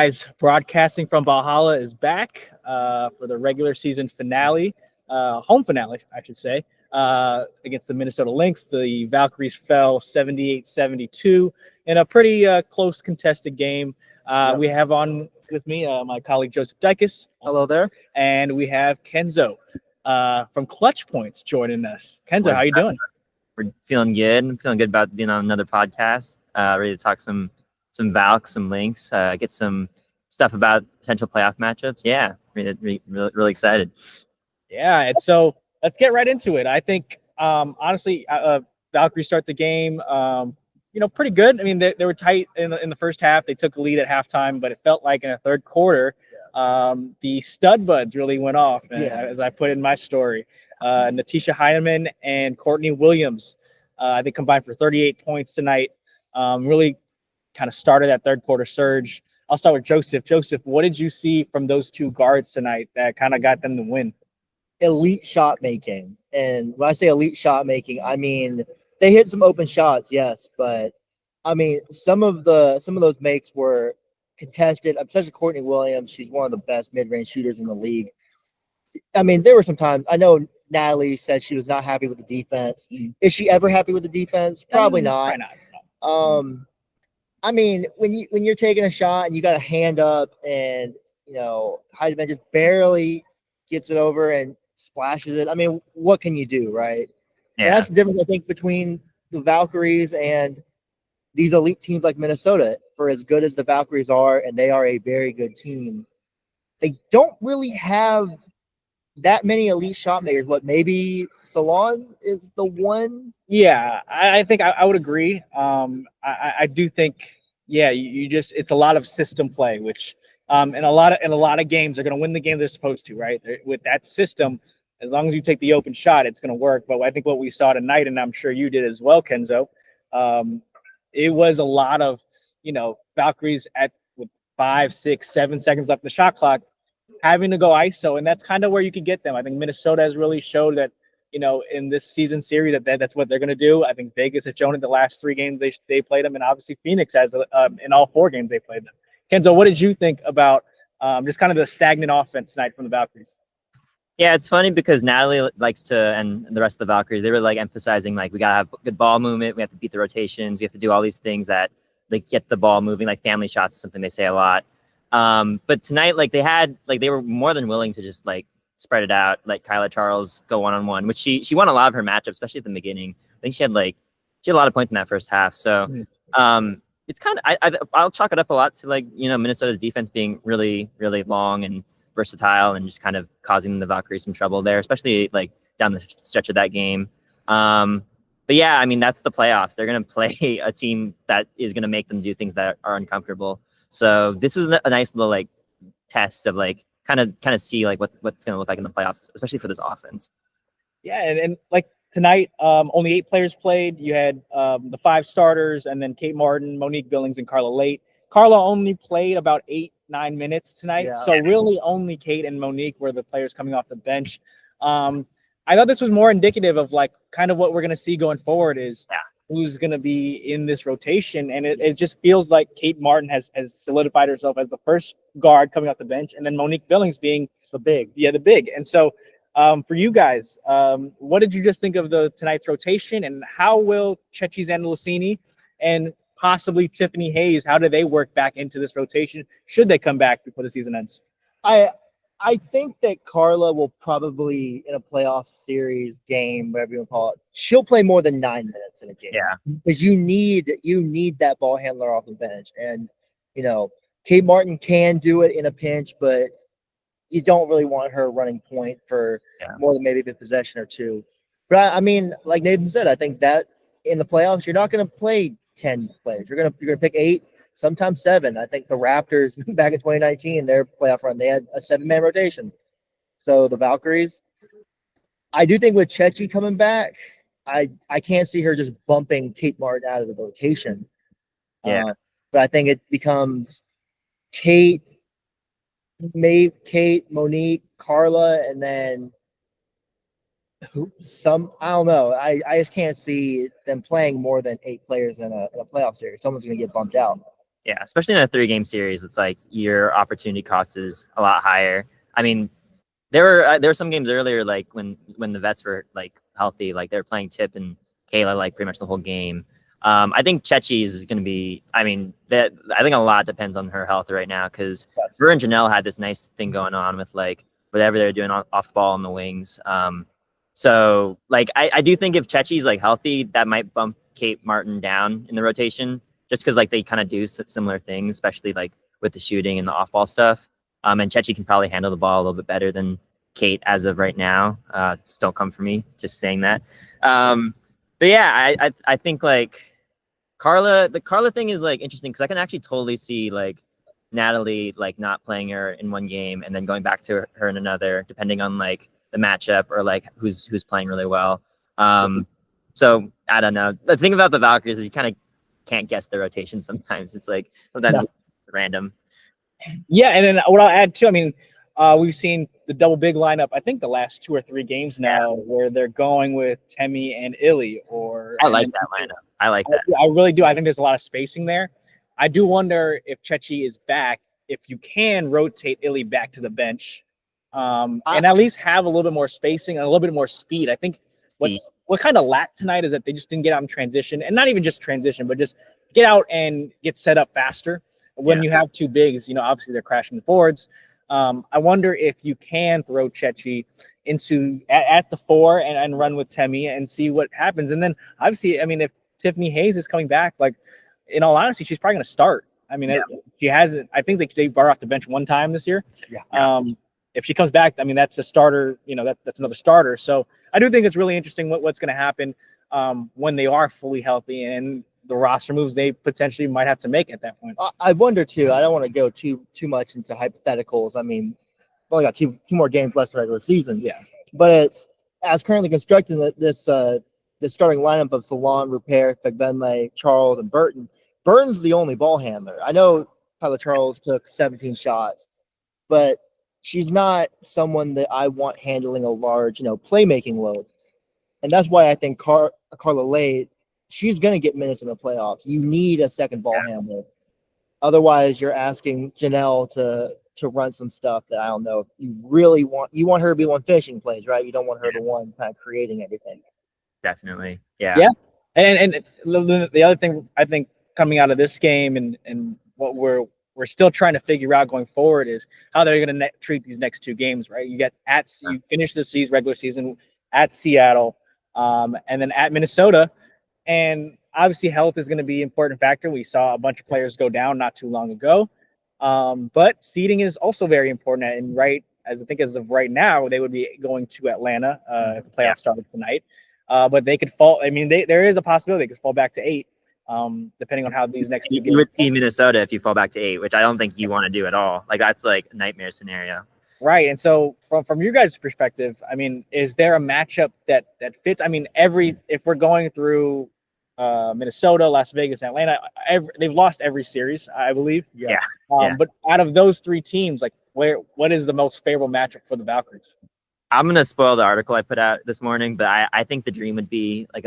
Guys, broadcasting from Ballhalla is back for the regular season finale, home finale, I should say, against the Minnesota Lynx. The Valkyries fell 78-72 in a pretty close contested game. We have on with me my colleague Joseph Dykes. Hello there. And we have Kenzo from Clutch Points joining us. Kenzo, how you doing? We're feeling good. I'm feeling good about being on another podcast. Ready to talk some Valk, some Lynx, get some stuff about potential playoff matchups. Yeah, really excited. Yeah, and so let's get right into it. I think honestly, Valkyries start the game, pretty good. I mean, they were tight in the first half. They took a lead at halftime, but it felt like in the third quarter, the stud buds really went off. As I put in my story, Natisha Heineman and Courtney Williams, I think combined for 38 points tonight. Really kind of started that third quarter surge. I'll start with Joseph. Joseph, what did you see from those two guards tonight that kind of got them to win? Elite shot making. And when I say elite shot making, I mean they hit some open shots, yes, but I mean some of those makes were contested, especially Courtney Williams. She's one of the best mid-range shooters in the league. I mean, there were some times I know Natalie said she was not happy with the defense. Is she ever happy with the defense? Probably not. I mean, when you're taking a shot and you got a hand up and Heidemann just barely gets it over and splashes it. I mean, what can you do, right? Yeah. And that's the difference I think between the Valkyries and these elite teams like Minnesota. For as good as the Valkyries are, and they are a very good team, they don't really have that many elite shot makers. What, maybe Salon is the one? Yeah, I think I would agree. I do think, you just, it's a lot of system play, which in a lot of games they're going to win the games they're supposed to, right? With that system, as long as you take the open shot, it's going to work. But I think what we saw tonight, and I'm sure you did as well, Kenzo, it was a lot of Valkyries with 5, 6, 7 seconds left in the shot clock, having to go ISO, and that's kind of where you can get them. I think Minnesota has really showed that, in this season series that's what they're going to do. I think Vegas has shown it the last 3 games they played them, and obviously Phoenix has in all 4 games they played them. Kenzo, what did you think about just kind of the stagnant offense tonight from the Valkyries? Yeah, it's funny because Natalie likes to, and the rest of the Valkyries, they were like emphasizing like we gotta have good ball movement, we have to beat the rotations, we have to do all these things that like get the ball moving, like family shots is something they say a lot. But tonight, like they were more than willing to just like spread it out, like Kyla Charles go one-on-one, which she won a lot of her matchups, especially at the beginning. I think she had a lot of points in that first half. So it's kind of I'll chalk it up a lot to like Minnesota's defense being really, really long and versatile and just kind of causing the Valkyries some trouble there, especially like down the stretch of that game. But yeah, I mean that's the playoffs. They're gonna play a team that is gonna make them do things that are uncomfortable. So this was a nice little like test of like kind of see like what's gonna look like in the playoffs, especially for this offense. Yeah, and like tonight, only 8 players played. You had the 5 starters, and then Kate Martin, Monique Billings, and Carla Late. Carla only played about 8-9 minutes tonight, so really only Kate and Monique were the players coming off the bench. I thought this was more indicative of like kind of what we're going to see going forward is who's going to be in this rotation, and it just feels like Kate Martin has solidified herself as the first guard coming off the bench, and then Monique Billings being the big. Yeah, the big. And so for you guys, what did you just think of tonight's rotation, and how will Chechi Zandalicini and possibly Tiffany Hayes, how do they work back into this rotation? Should they come back before the season ends? I think that Carla will probably, in a playoff series game, whatever you want to call it, she'll play more than 9 minutes in a game. Yeah. Because you need that ball handler off the bench. And, Kate Martin can do it in a pinch, but you don't really want her running point for more than maybe a possession or 2. But I mean, like Nathan said, I think that in the playoffs, you're not going to play 10 players. You're gonna pick 8, sometimes 7. I think the Raptors back in 2019, their playoff run, they had a 7-man rotation. So the Valkyries, I do think with Chechi coming back, I can't see her just bumping Kate Martin out of the rotation. Yeah. But I think it becomes Kate, Monique, Carla, and then I don't know. I just can't see them playing more than 8 players in a playoff series. Someone's going to get bumped out. Yeah, especially in a 3-game series, it's like your opportunity cost is a lot higher. I mean, there were some games earlier, like when the vets were like healthy, like they were playing Tip and Kayla like pretty much the whole game. I think Chechi is going to be. I mean, I think a lot depends on her health right now because her and Janelle had this nice thing going on with like whatever they're doing off the ball on the wings. So like I do think if Chechi's like healthy, that might bump Kate Martin down in the rotation just because like they kind of do similar things, especially like with the shooting and the off ball stuff. And Chechi can probably handle the ball a little bit better than Kate as of right now. Don't come for me, just saying that. But yeah, I think like the Carla thing is like interesting because I can actually totally see like Natalie like not playing her in one game and then going back to her in another, depending on like the matchup or like who's playing really well. So I don't know. The thing about the Valkyries is you kind of can't guess the rotation sometimes. It's like sometimes it's random. Yeah, and then what I'll add too, I mean, we've seen the double big lineup, I think the last 2 or 3 games now, where they're going with Temi and Illy. I like that lineup. I like that. I really do. I think there's a lot of spacing there. I do wonder if Chechi is back, if you can rotate Illy back to the bench, and at least have a little bit more spacing and a little bit more speed. I think what kind of lacked tonight is that they just didn't get out in transition, and not even just transition, but just get out and get set up faster. When you have 2 bigs, you know, obviously they're crashing the boards. I wonder if you can throw Chechi into at the 4 and run with Temi and see what happens. And then obviously, I mean, if Tiffany Hayes is coming back, like in all honesty, she's probably going to start. I mean, she hasn't. I think they brought her off the bench 1 time this year. If she comes back, I mean, that's a starter. You know, that's another starter. So I do think it's really interesting what's going to happen when they are fully healthy and the roster moves they potentially might have to make at that point. I wonder too. I don't want to go too much into hypotheticals. I mean, we've only got two more games left in the regular season. Yeah, but it's as currently constructed. This starting lineup of Salon, Repair, Fegbenle, Charles, and Burton. Burton's the only ball handler. I know Tyler Charles took 17 shots, but she's not someone that I want handling a large, playmaking load. And that's why I think Carla Lade, she's going to get minutes in the playoffs. You need a second ball handler. Otherwise, you're asking Janelle to run some stuff that I don't know. You want her to be one finishing plays, right? You don't want her the one kind of creating everything. Definitely. Yeah. Yeah. And the other thing I think coming out of this game and what we're still trying to figure out going forward is how they're going to treat these next 2 games, right? You finish the regular season at Seattle, and then at Minnesota. And obviously health is going to be an important factor. We saw a bunch of players go down not too long ago. But seeding is also very important. And as of right now, they would be going to Atlanta if the playoffs started tonight. But they could fall. I mean, there is a possibility they could fall back to 8, depending on how these next 2 games. You would see Minnesota if you fall back to 8, which I don't think you want to do at all. Like that's like a nightmare scenario. Right. And so from your guys' perspective, I mean, is there a matchup that fits? I mean, if we're going through Minnesota, Las Vegas, Atlanta, they've lost every series, I believe. Yeah. But out of those 3 teams, like what is the most favorable matchup for the Valkyries? I'm going to spoil the article I put out this morning, but I think the dream would be like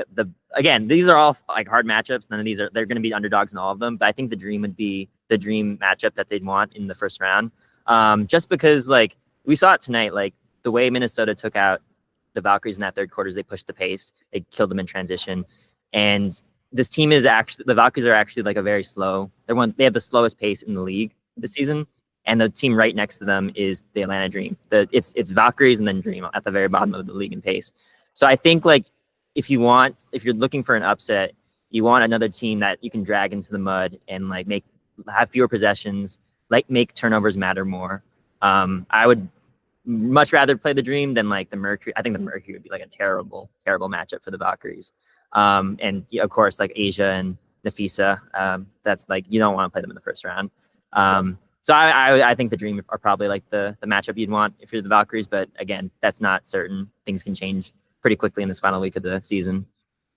again, these are all like hard matchups. None of these they're going to be underdogs in all of them. But I think the dream would be the dream matchup that they'd want in the first round. Just because like we saw it tonight, like the way Minnesota took out the Valkyries in that third quarter, they pushed the pace, they killed them in transition. And this team is actually, the Valkyries are actually like a very slow, they have the slowest pace in the league this season. And the team right next to them is the Atlanta Dream. It's Valkyries and then Dream at the very bottom of the league in pace. So I think like if you're looking for an upset, you want another team that you can drag into the mud and like have fewer possessions, like make turnovers matter more. I would much rather play the Dream than like the Mercury. I think the Mercury would be like a terrible, terrible matchup for the Valkyries. And of course, like Asia and Nafisa, that's like you don't want to play them in the first round. So I think the Dream are probably like the matchup you'd want if you're the Valkyries. But again, that's not certain. Things can change pretty quickly in this final week of the season.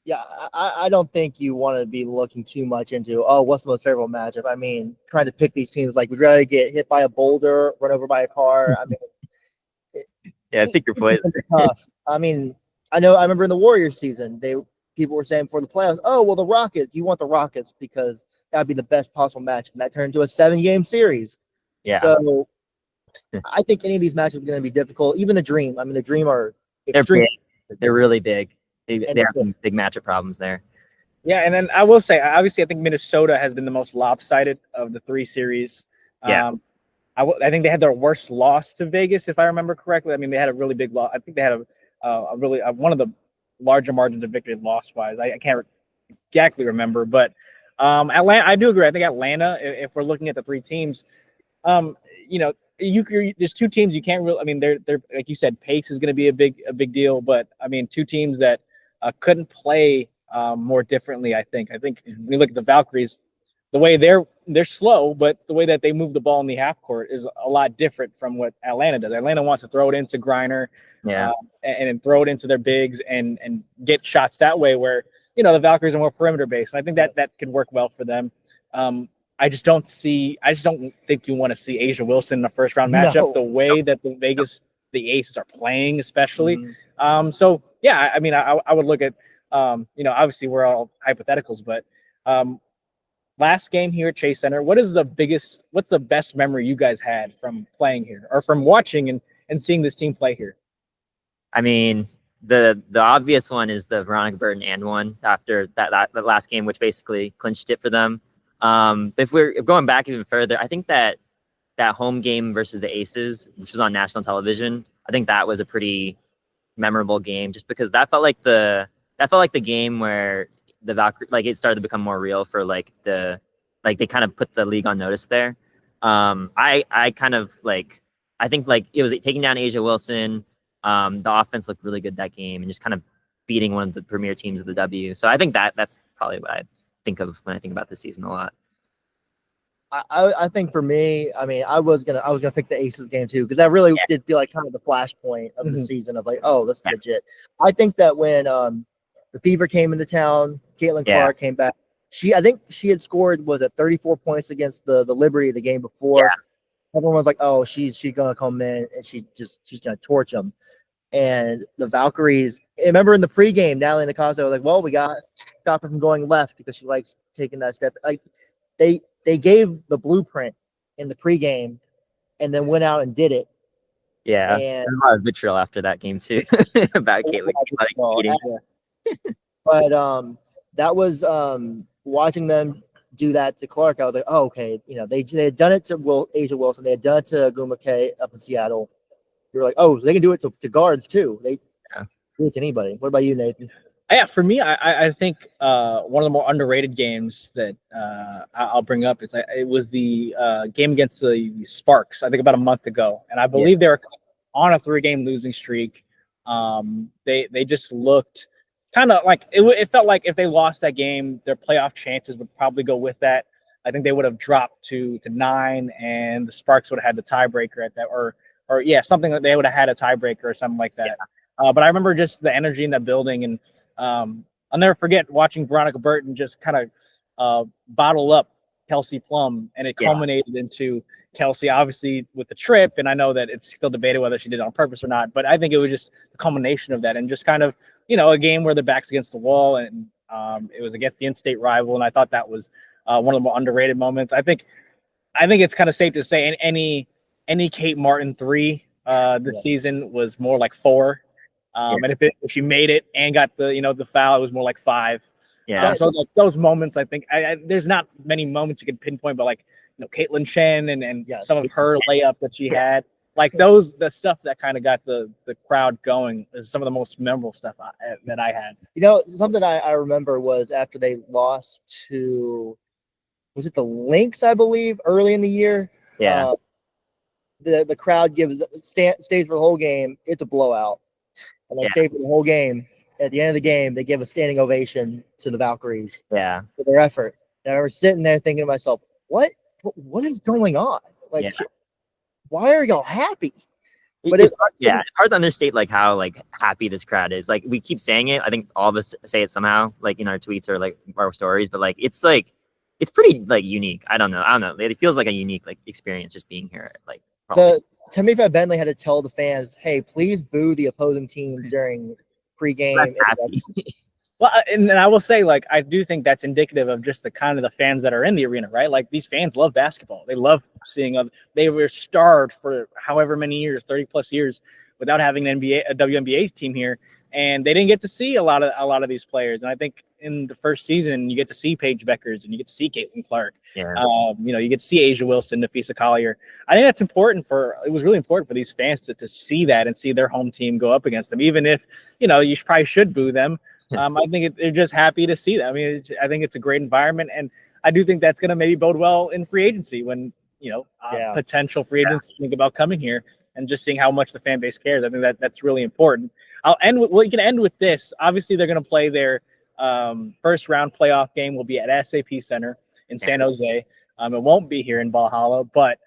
Yeah, I don't think you want to be looking too much into, what's the most favorable matchup? I mean, trying to pick these teams, like, would you rather get hit by a boulder, run over by a car? I mean, I think your poison. Tough. I mean, I remember in the Warriors season, people were saying for the playoffs, the Rockets, you want the Rockets because that'd be the best possible match, and that turned into a 7-game series. Yeah. So I think any of these matches are going to be difficult. Even the Dream. I mean, the Dream are They're extremely. big. They're really big. They And have some big matchup problems there. Yeah, and then I will say, obviously, I think Minnesota has been the most lopsided of the 3 series. Yeah. I think they had their worst loss to Vegas, if I remember correctly. I mean, they had a really big loss. I think they had a really one of the larger margins of victory loss-wise. I can't exactly remember, but Atlanta. I do agree. I think Atlanta, if we're looking at the 3 teams, you know, there's 2 teams you can't really. I mean, they're like you said, pace is going to be a big deal. But I mean, 2 teams that couldn't play more differently. I think when you look at the Valkyries, the way they're slow, but the way that they move the ball in the half court is a lot different from what Atlanta does. Atlanta wants to throw it into Griner, and throw it into their bigs and get shots that way. Where the Valkyries are more perimeter based, and I think that could work well for them. I just don't think you want to see Asia Wilson in a first round matchup the way that the Aces are playing, especially. So yeah, I mean, I would look at obviously we're all hypotheticals, but last game here at Chase Center, what's the best memory you guys had from playing here or from watching and seeing this team play here? I mean, the obvious one is the Veronica Burton and one after that last game, which basically clinched it for them. But if we're going back even further, I think that home game versus the Aces, which was on national television, I think that was a pretty memorable game, just because that felt like the game where the Valkyrie, like, it started to become more real for they kind of put the league on notice there. I kind of I think it was taking down Asia Wilson. The offense looked really good that game, and just kind of beating one of the premier teams of the W. So I think that's probably what I think of when I think about this season a lot. I think for me, I mean, I was gonna pick the Aces game too, because that really did feel like kind of the flashpoint of the season of this is legit. I think that when the Fever came into town, Caitlin Clark came back. I think she had scored 34 points against the Liberty the game before. Yeah. Everyone was like, oh, she's gonna come in and she's gonna torch them. And the Valkyries, I remember in the pregame, Natalie Nakaso was like, well, we got to stop her from going left because she likes taking that step. Like they gave the blueprint in the pregame and then went out and did it. Yeah, and a lot of vitriol after that game too about Caitlin. But that was watching them do that to Clark. I was like, oh, okay. They had done it to Asia Wilson. They had done it to Guma K up in Seattle. You were like, oh, so they can do it to guards too. They do it to anybody. What about you, Nathan? Yeah, for me, I think one of the more underrated games that I'll bring up is it was the game against the Sparks, I think about a month ago. And I believe they were on a 3-game losing streak. They just looked kind of like it felt like if they lost that game, their playoff chances would probably go with that. I think they would have dropped to 9, and the Sparks would have had the tiebreaker at that, or something that they would have had a tiebreaker or something like that. But I remember just the energy in that building, and I'll never forget watching Veronica Burton just kind of bottle up Kelsey Plum, and it culminated into Kelsey, obviously, with the trip. And I know that it's still debated whether she did it on purpose or not, but I think it was just a culmination of that, and just kind of, a game where the back's against the wall, and it was against the in-state rival. And I thought that was one of the more underrated moments. I think it's kind of safe to say any Kate Martin 3 this season was more like 4. And if she made it and got the foul, it was more like 5. Yeah. So those moments, I think there's not many moments you can pinpoint, but Caitlin Chen and some of her layup that she had, the stuff that kind of got the crowd going is some of the most memorable stuff that I had. Something I remember was after they lost to, was it the Lynx, I believe, early in the year? Yeah. The crowd stays for the whole game. It's a blowout. And they stayed for the whole game. At the end of the game, they give a standing ovation to the Valkyries for their effort. And I was sitting there thinking to myself, what is going on? Why are y'all happy? But it's hard to understate how happy this crowd is. We keep saying it. I think all of us say it somehow, in our tweets or our stories. But it's pretty unique. I don't know. It feels like a unique experience just being here. Timmy Bentley had to tell the fans, hey, please boo the opposing team during pregame. Well, and I will say, like, I do think that's indicative of just the kind of the fans that are in the arena, right? Like, these fans love basketball. They love seeing they were starved for however many years, 30 plus years, without having an NBA, a WNBA team here, and they didn't get to see a lot of these players. And I think in the first season, you get to see Paige Beckers and you get to see Caitlin Clark. Yeah. You get to see Asia Wilson, Nafisa Collier. I think that's important it was really important for these fans to see that and see their home team go up against them, even if, you probably should boo them. I think they're just happy to see that. I mean, I think it's a great environment, and I do think that's going to maybe bode well in free agency when potential free agents think about coming here and just seeing how much the fan base cares. I think that's really important. We can end with this. Obviously, they're going to play their first round playoff game. Will be at SAP Center in San Jose. It won't be here in Ballhalla, but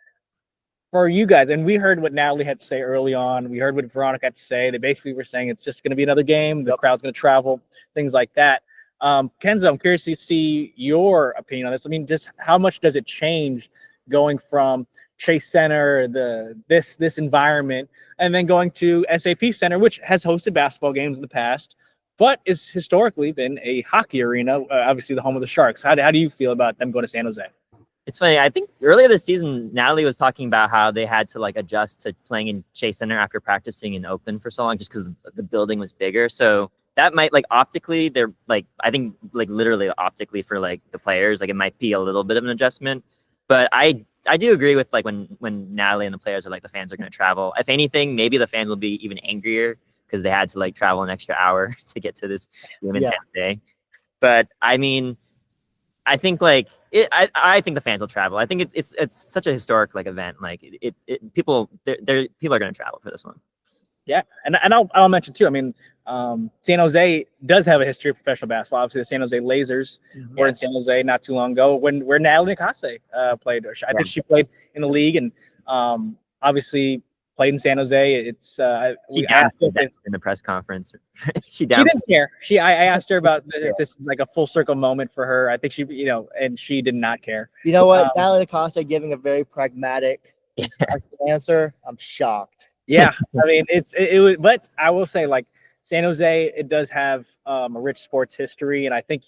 for you guys, and we heard what Natalie had to say early on. We heard what Veronica had to say. They basically were saying it's just going to be another game. The crowd's going to travel, things like that. Kenzo, I'm curious to see your opinion on this. I mean, just how much does it change going from Chase Center, this environment, and then going to SAP Center, which has hosted basketball games in the past, but is historically been a hockey arena, obviously the home of the Sharks. How do you feel about them going to San Jose? It's funny. I think earlier this season, Natalie was talking about how they had to adjust to playing in Chase Center after practicing in Oakland for so long, just because the building was bigger. So that might optically, they're I think literally optically for the players, it might be a little bit of an adjustment. But I do agree with when Natalie and the players are the fans are going to travel. If anything, maybe the fans will be even angrier because they had to travel an extra hour to get to this game in San Jose. But I mean, I think I think the fans will travel. I think it's such a historic event. People are going to travel for this one. Yeah, and I'll mention too. I mean, San Jose does have a history of professional basketball. Obviously, the San Jose Lasers were in San Jose not too long ago where Natalie Nakase played. I think she played in the league and obviously played in San Jose. It's she asked in the press conference. She didn't care. I asked her about if this is a full circle moment for her. I think she, and she did not care. You know what? Natalie Nakase giving a very pragmatic answer. I'm shocked. Yeah, I mean it was, but I will say San Jose, it does have a rich sports history, and I think,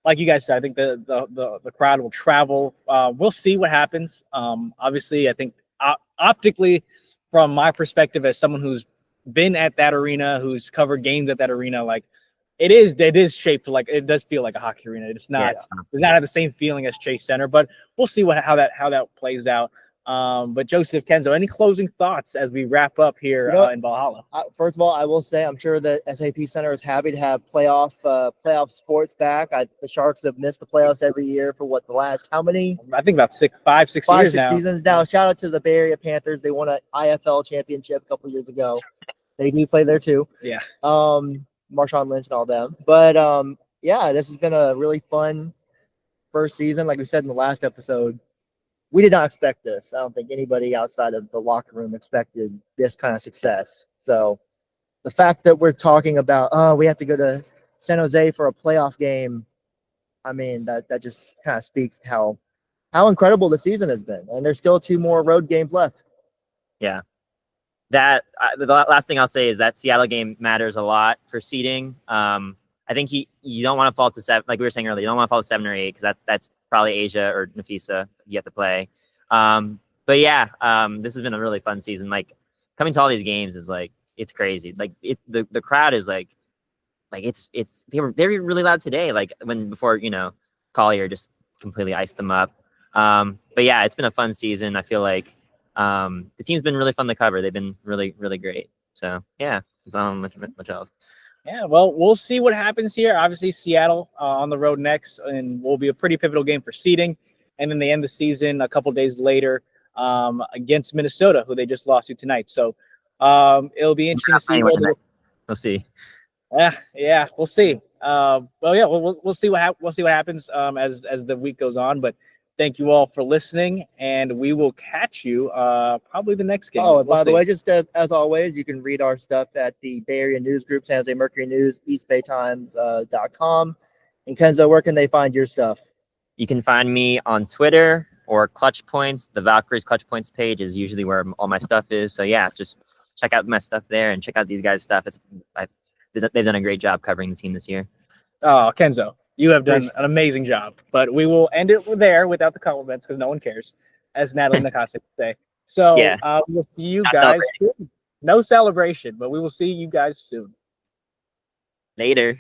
like you guys said, I think the crowd will travel. We'll see what happens. Obviously, I think optically, from my perspective as someone who's been at that arena, who's covered games at that arena, it is shaped it does feel like a hockey arena. It's not does not have the same feeling as Chase Center, but we'll see how that plays out. But Joseph, Kenzo, any closing thoughts as we wrap up here in Ballhalla? First of all, I will say I'm sure that SAP Center is happy to have playoff sports back. The Sharks have missed the playoffs every year for the last how many? I think about 5, 6 years now. Seasons now. Shout out to the Bay Area Panthers. They won an IFL championship a couple years ago. They do play there too. Yeah. Marshawn Lynch and all them. But this has been a really fun first season. Like we said in the last episode, we did not expect this. I don't think anybody outside of the locker room expected this kind of success. So the fact that we're talking about, we have to go to San Jose for a playoff game, I mean, that just kind of speaks how incredible the season has been. And there's still 2 more road games left. Yeah. The last thing I'll say is that Seattle game matters a lot for seeding. I think you don't want to fall to 7, like we were saying earlier. You don't want to fall to 7 or 8 because that's probably Asia or Nafisa you have to play. But yeah, this has been a really fun season. Coming to all these games is it's crazy. The crowd is they were really loud today. Before Collier just completely iced them up. But yeah, it's been a fun season. I feel like the team's been really fun to cover. They've been really, really great. So yeah, it's not much else. Yeah, well, we'll see what happens here. Obviously, Seattle on the road next, and will be a pretty pivotal game for seeding. And then they end the season a couple days later against Minnesota, who they just lost to tonight. So it'll be interesting to see. We'll see. Yeah, we'll see. We'll see what happens as the week goes on. But thank you all for listening, and we will catch you probably the next game. Oh, and by the way, just as always, you can read our stuff at the Bay Area News Group, San Jose Mercury News, EastBayTimes.com. And Kenzo, where can they find your stuff? You can find me on Twitter or Clutch Points. The Valkyries Clutch Points page is usually where all my stuff is. So yeah, just check out my stuff there and check out these guys' stuff. They've done a great job covering the team this year. Oh, Kenzo, you have done Appreciate an amazing job. But we will end it there without the compliments because no one cares, as Natalie Nakase would say. So Yeah. we'll see you Not guys celebrating. soon. No celebration, but we will see you guys soon. Later.